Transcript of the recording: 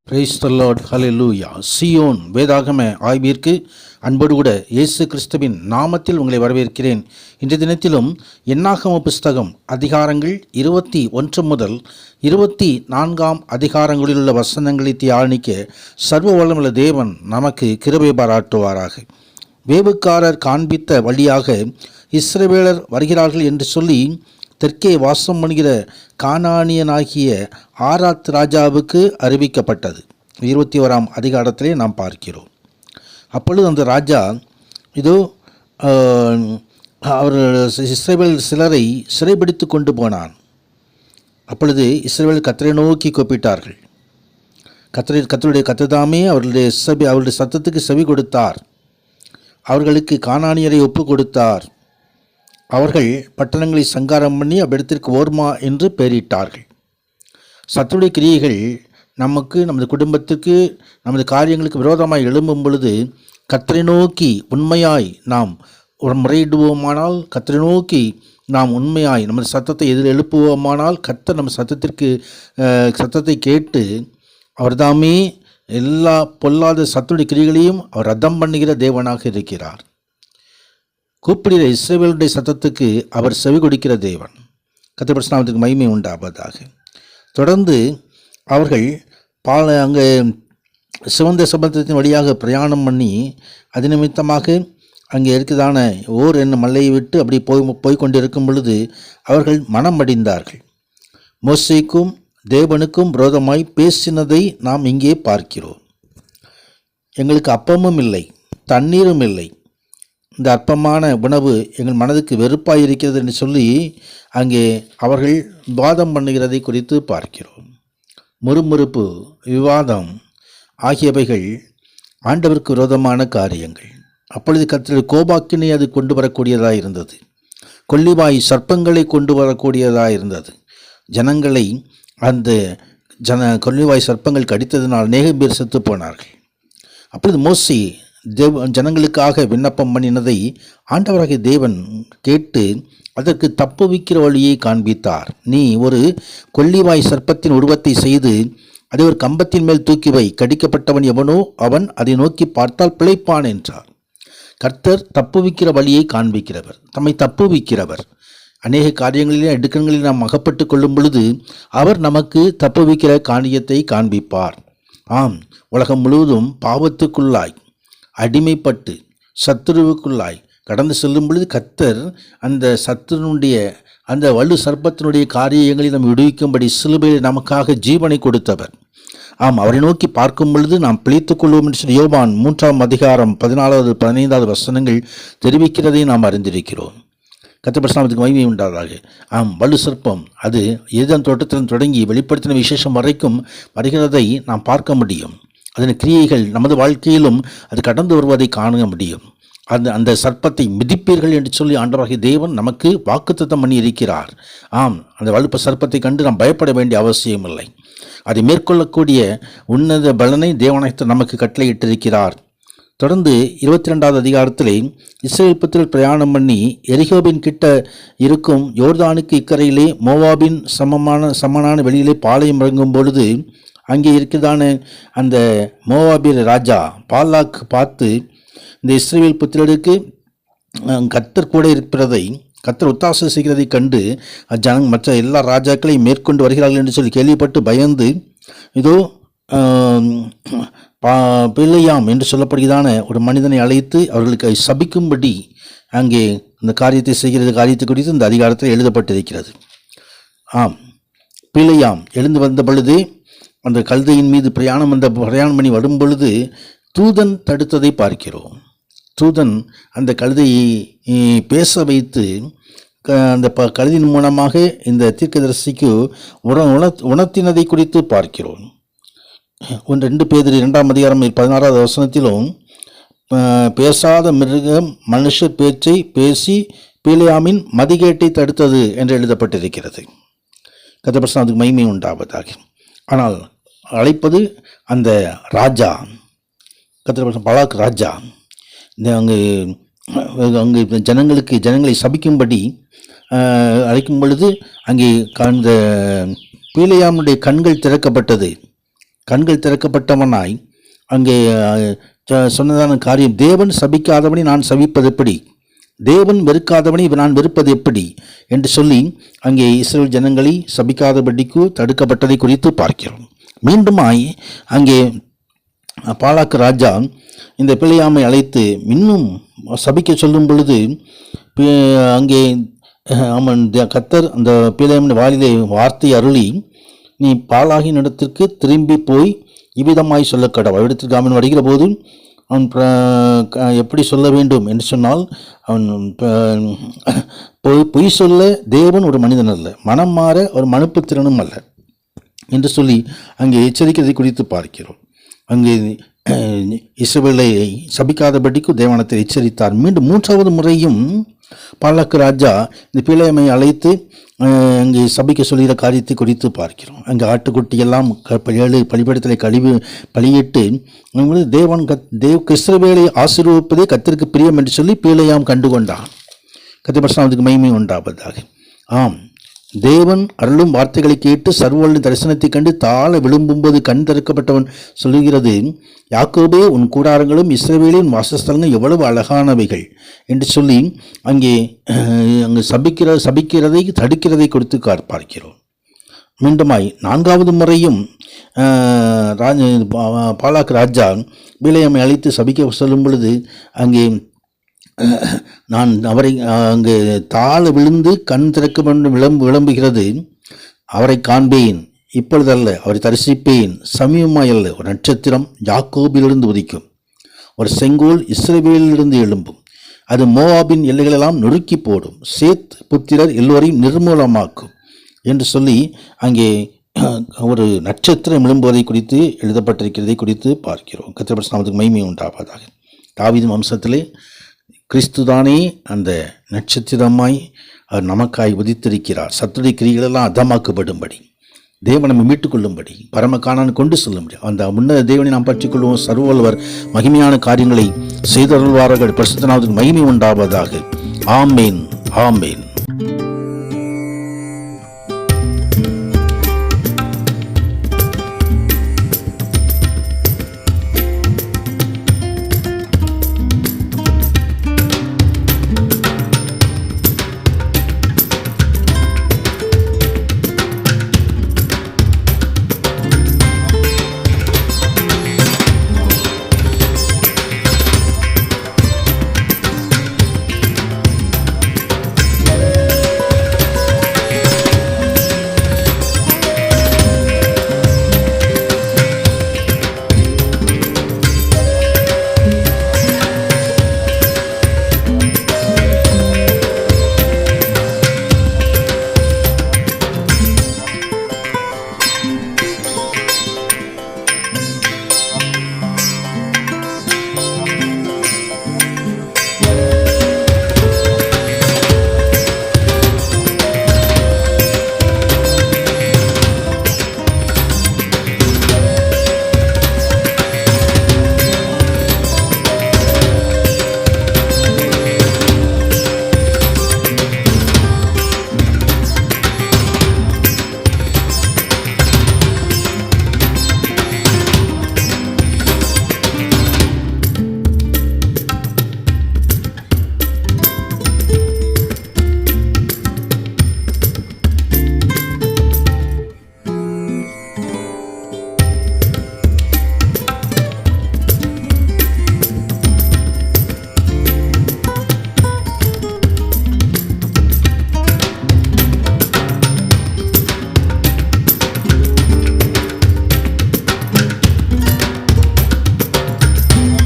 Praise the Lord, hallelujah. Zion வேதாகம ஆய்விற்கு அன்போடு கூட இயேசு கிறிஸ்துவின் நாமத்தில் உங்களை வரவேற்கிறேன். இன்றைய தினத்திலும் என்னாகம புஸ்தகம் அதிகாரங்கள் 21 முதல் 24 அதிகாரங்களில் உள்ள வசனங்களை தியானிக்க சர்வ வல்லமையுள்ள தேவன் நமக்கு கிருபை பாராட்டுவாராக. வேவுக்காரர் காண்பித்த வழியாக இஸ்ரவேலர் வருகிறார்கள் என்று சொல்லி தெற்கே வாசம் பண்ணுகிற கானானியனாகிய ஆராத் ராஜாவுக்கு அறிவிக்கப்பட்டது. 21 அதிகாரத்திலே நாம் பார்க்கிறோம். அப்பொழுது அந்த ராஜா இதோ அவர் இஸ்ரவேல் சிலரை சிறைபிடித்து கொண்டு போனான். அப்பொழுது இஸ்ரவேல் கர்த்தரை நோக்கி கூப்பிட்டார்கள். கர்த்தருடைய கர்த்ததாமே அவருடைய சத்தத்துக்கு செவி கொடுத்தார். அவர்களுக்கு கானானியரை ஒப்பு கொடுத்தார். அவர்கள் பட்டணங்களை சங்காரம் பண்ணி அவ்விடத்திற்கு ஓர்மா என்று பெயரிட்டார்கள். சத்துடைய கிரியைகள் நமக்கு, நமது குடும்பத்திற்கு, நமது காரியங்களுக்கு விரோதமாய் எழும்பும் பொழுது கர்த்தரை நோக்கி உண்மையாய் நாம் ஒரு முறையிடுவோமானால், கர்த்தரை நோக்கி நாம் உண்மையாய் நமது சத்தத்தை எதிர் எழுப்புவோமானால், கர்த்தர் நம்ம சத்தத்தை கேட்டு அவர்தாமே எல்லா பொல்லாத சத்துடைய கிரியைகளையும் அவர் ரத்தம் பண்ணுகிற தேவனாக இருக்கிறார். கூப்பிடுகிற இஸ்ரவேலுடைய சத்தத்துக்கு அவர் செவி கொடுக்கிற தேவன். கர்த்தருடைய நாமத்துக்கு மகிமை உண்டாவதாக. தொடர்ந்து அவர்கள் அங்கே சிவந்த சமுத்திரத்தின் வழியாக பிரயாணம் பண்ணி அது நிமித்தமாக அங்கே இருக்குதான ஓர் என்னும் மலையை விட்டு அப்படி போய் கொண்டிருக்கும் பொழுது அவர்கள் மனம் அடைந்தார்கள். மோசேக்கும் தேவனுக்கும் விரோதமாய் பேசினதை நாம் இங்கே பார்க்கிறோம். எங்களுக்கு அப்பமும் இல்லை, தண்ணீரும் இல்லை, இந்த அற்பமான உணவு எங்கள் மனதுக்கு வெறுப்பாக இருக்கிறது என்று சொல்லி அங்கே அவர்கள் விவாதம் பண்ணுகிறதை குறித்து பார்க்கிறோம். முறுமுறுப்பு, விவாதம் ஆகியவைகள் ஆண்டவருக்கு விரோதமான காரியங்கள். அப்பொழுது கர்த்தருடைய கோபாக்கினை அது கொண்டு வரக்கூடியதாக இருந்தது. கொள்ளிவாய் சர்ப்பங்களை கொண்டு வரக்கூடியதாக இருந்தது. ஜனங்களை அந்த கொள்ளிவாய் சர்ப்பங்கள் கடித்ததினால் அநேக பேர் செத்து போனார்கள். அப்பொழுது மோசே ஜனங்களுக்காக விண்ணப்பம் பண்ணினதை ஆண்டவராகிய தேவன் கேட்டு அதற்கு தப்புவிக்கிற வழியை காண்பித்தார். நீ ஒரு கொள்ளிவாய் சர்ப்பத்தின் உருவத்தை செய்து அதை ஒரு கம்பத்தின் மேல் தூக்கி வை, கடிக்கப்பட்டவன் எவனோ அவன் அதை நோக்கி பார்த்தால் பிழைப்பான் என்றார். கர்த்தர் தப்புவிக்கிற வழியை காண்பிக்கிறவர், தம்மை தப்புவிக்கிறவர். அநேக காரியங்களிலே இடுக்கண்களில் நாம் அகப்பட்டு கொள்ளும் பொழுது அவர் நமக்கு தப்புவிக்கிற காரியத்தை காண்பிப்பார். ஆம், உலகம் முழுவதும் பாவத்துக்குள்ளாய் அடிமைப்பட்டு சத்துருவுக்குள்ளாய் கடந்து செல்லும் பொழுது கர்த்தர் அந்த சத்துருனுடைய அந்த வலு சர்ப்பத்தினுடைய காரியங்களை நாம் விடுவிக்கும்படி சிலுவையில் நமக்காக ஜீவனை கொடுத்தவர். ஆம், அவரை நோக்கி பார்க்கும் பொழுது நாம் பிழைத்துக் கொள்வோம் என்று சொல்லி யோவான் 3 அதிகாரம் 14 15 வசனங்கள் தெரிவிக்கிறதை நாம் அறிந்திருக்கிறோம். கர்த்தருடைய நாமத்துக்கு மகிமை உண்டாதாக. ஆம், வலு சர்ப்பம் அது ஏதேன் தோட்டத்திலிருந்து தொடங்கி வெளிப்படுத்தின விசேஷம் வரைக்கும் வருகிறதை நாம் பார்க்க முடியும். அதன் கிரியைகள் நமது வாழ்க்கையிலும் அது கடந்து வருவதை காண முடியும். அந்த சர்ப்பத்தை மிதிப்பீர்கள் என்று சொல்லி ஆண்டவராகிய தேவன் நமக்கு வாக்குத்தத்தம் பண்ணி இருக்கிறார். ஆம், அந்த வலுப்ப சர்ப்பத்தை கண்டு நாம் பயப்பட வேண்டிய அவசியம் இல்லை. அதை மேற்கொள்ளக்கூடிய உன்னத பலனை தேவனாய் நமக்கு கட்டளையிட்டிருக்கிறார். தொடர்ந்து 22 அதிகாரத்திலே இஸ்ரவேல் புத்திரர் பிரயாணம் பண்ணி எரிகோவின் கிட்ட இருக்கும் யோர்தானுக்கு இக்கரையிலே மோவாபின் சமனான வெளியிலே பாளையம் இறங்கும் பொழுது அங்கே இருக்கிறதான அந்த மோவாபியர் ராஜா பாலாக் பார்த்து, இந்த இஸ்ரவேல் புத்திரருக்கு கர்த்தர் கூட இருக்கிறதை, கர்த்தர் ஒத்தாசை செய்கிறதை கண்டு மற்ற எல்லா ராஜாக்களையும் மேற்கொண்டு வருகிறார்கள் என்று சொல்லி கேள்விப்பட்டு பயந்து, இதோ பிலேயாம் என்று சொல்லப்படுகிறதான ஒரு மனிதனை அழைத்து அவர்களுக்கு சபிக்கும்படி அங்கே இந்த காரியத்தை குறித்து இந்த அதிகாரத்தில் எழுதப்பட்டிருக்கிறது. ஆம், பிலேயாம் எழுந்து வந்த பொழுது அந்த கழுதையின் மீது பிரயாணம் பண்ணி வரும் பொழுது தூதன் தடுத்ததை பார்க்கிறோம். தூதன் அந்த கழுதையை பேச வைத்து அந்த கழுதியின் மூலமாக இந்த தீர்க்கதரிசிக்கு உணர்த்தினதை குறித்து பார்க்கிறோம். 2 பேதுரு 2ஆம் அதிகாரம் 16வது வசனத்திலும் பேசாத மிருகம் மனுஷர் பேச்சை பேசி பிலேயாமின் மதிகேட்டை தடுத்தது என்று எழுதப்பட்டிருக்கிறது. கர்த்தருக்கு மகிமை உண்டாவதாக. ஆனால் அழைப்பது அந்த ராஜா, பாலாக் ராஜா. அங்கு ஜனங்களை சபிக்கும்படி அழைக்கும் பொழுது அங்கே அந்த பிலேயாமுடைய கண்கள் திறக்கப்பட்டவனாய் அங்கே சொன்னதான காரியம், தேவன் சபிக்காதவனை நான் சபிப்பது எப்படி, தேவன் வெறுக்காதவனை நான் வெறுப்பது எப்படி என்று சொல்லி அங்கே இஸ்ரவேல் ஜனங்களை சபிக்காதபடிக்கு தடுக்கப்பட்டதை குறித்து பார்க்கிறோம். மீண்டுமாய் அங்கே பாலாக் ராஜா இந்த பிலேயாமை அழைத்து இன்னும் சபிக்க சொல்லும் பொழுது அங்கே கர்த்தர் அந்த பிலேயாமின் வாயிலே வார்த்தை அருளி, நீ பாலாகின் இடத்திற்கு திரும்பி போய் இவ்விதமாய் சொல்ல கடவுள். இடத்திற்கு அவன் வருகிற போது அவன் எப்படி சொல்ல வேண்டும் என்று சொன்னால், அவன் பொய் சொல்ல தேவன் ஒரு மனிதன் அல்ல, மனம் மாற ஒரு மனுப்புத்திறனும் அல்ல என்று சொல்லி அங்கே எச்சரிக்கிறதை குறித்து பார்க்கிறோம். அங்கே இஸ்ரவேலை சபிக்காதபடிக்கு தேவனத்தை எச்சரித்தார். மீண்டும் 3வது முறையும் பாலாக் ராஜா இந்த பிலேயாமை அழைத்து அங்கே சபிக்க சொல்கிற காரியத்தை குறித்து பார்க்கிறோம். அங்கே ஆட்டுக்குட்டியெல்லாம் 7 பலிபீடத்திலே பலியிட்டு இஸ்ரவேலை ஆசீர்வதிப்பதே கர்த்தருக்கு பிரியம் என்று சொல்லி பிலேயாம் கண்டுகொண்டான். கர்த்தருக்கு மகிமை உண்டாவதாக. ஆம், தேவன் அருளும் வார்த்தைகளை கேட்டு சர்வவல்ல தரிசனத்தை கண்டு தாழ விழும்பும்போது கண் திறக்கப்பட்டவன் சொல்லுகிறது, யாக்கோபே, உன் கூடாரங்களும் இஸ்ரவேலின் வாசஸ்தலங்கள் எவ்வளவு அழகானவைகள் என்று சொல்லி அங்கே சபிக்கிறதை தடுக்கிறதை கொடுத்து பார்க்கிறோம். மீண்டுமாய் 4வது முறையும் பாலாக் ராஜா பிலேயாமை அழைத்து சபிக்க சொல்லும் பொழுது அங்கே நான் அவரை அங்கு தாழ விழுந்து கண் திறக்க வேண்டும் விளம்புகிறது, அவரை காண்பேன், இப்பொழுதல்ல, அவரை தரிசிப்பேன், சமீபமாயல்ல. ஒரு நட்சத்திரம் யாக்கோபிலிருந்து உதிக்கும், ஒரு செங்கோல் இஸ்ரவேலிலிருந்து எழும்பும், அது மோவாபின் எல்லைகளெல்லாம் நொறுக்கி போடும், சேத் புத்திரர் எல்லோரையும் நிர்மூலமாக்கும் என்று சொல்லி அங்கே ஒரு நட்சத்திரம் எழும்புவதை குறித்து எழுதப்பட்டிருக்கிறதை குறித்து பார்க்கிறோம். கர்த்தருடைய நாமத்துக்கு மகிமை உண்டாவதாக. தாவீது வம்சத்திலே கிறிஸ்துதானே அந்த நட்சத்திரமாய் அவர் நமக்காய் உதித்திருக்கிறார். சத்துடைய கிரிகளெல்லாம் அதமாக்கப்படும்படி, தேவனை மீட்டுக் கொள்ளும்படி, பரம காணான் கொண்டு செல்லும்படி அந்த முன்ன தேவனை நாம் பற்றிக் கொள்வோம். சர்வவல்லவர் மகிமையான காரியங்களை செய்தருள்வார்கள். பரிசுத்த நாமத்துக்கு மகிமை உண்டாவதாக. ஆமேன், ஆமேன்.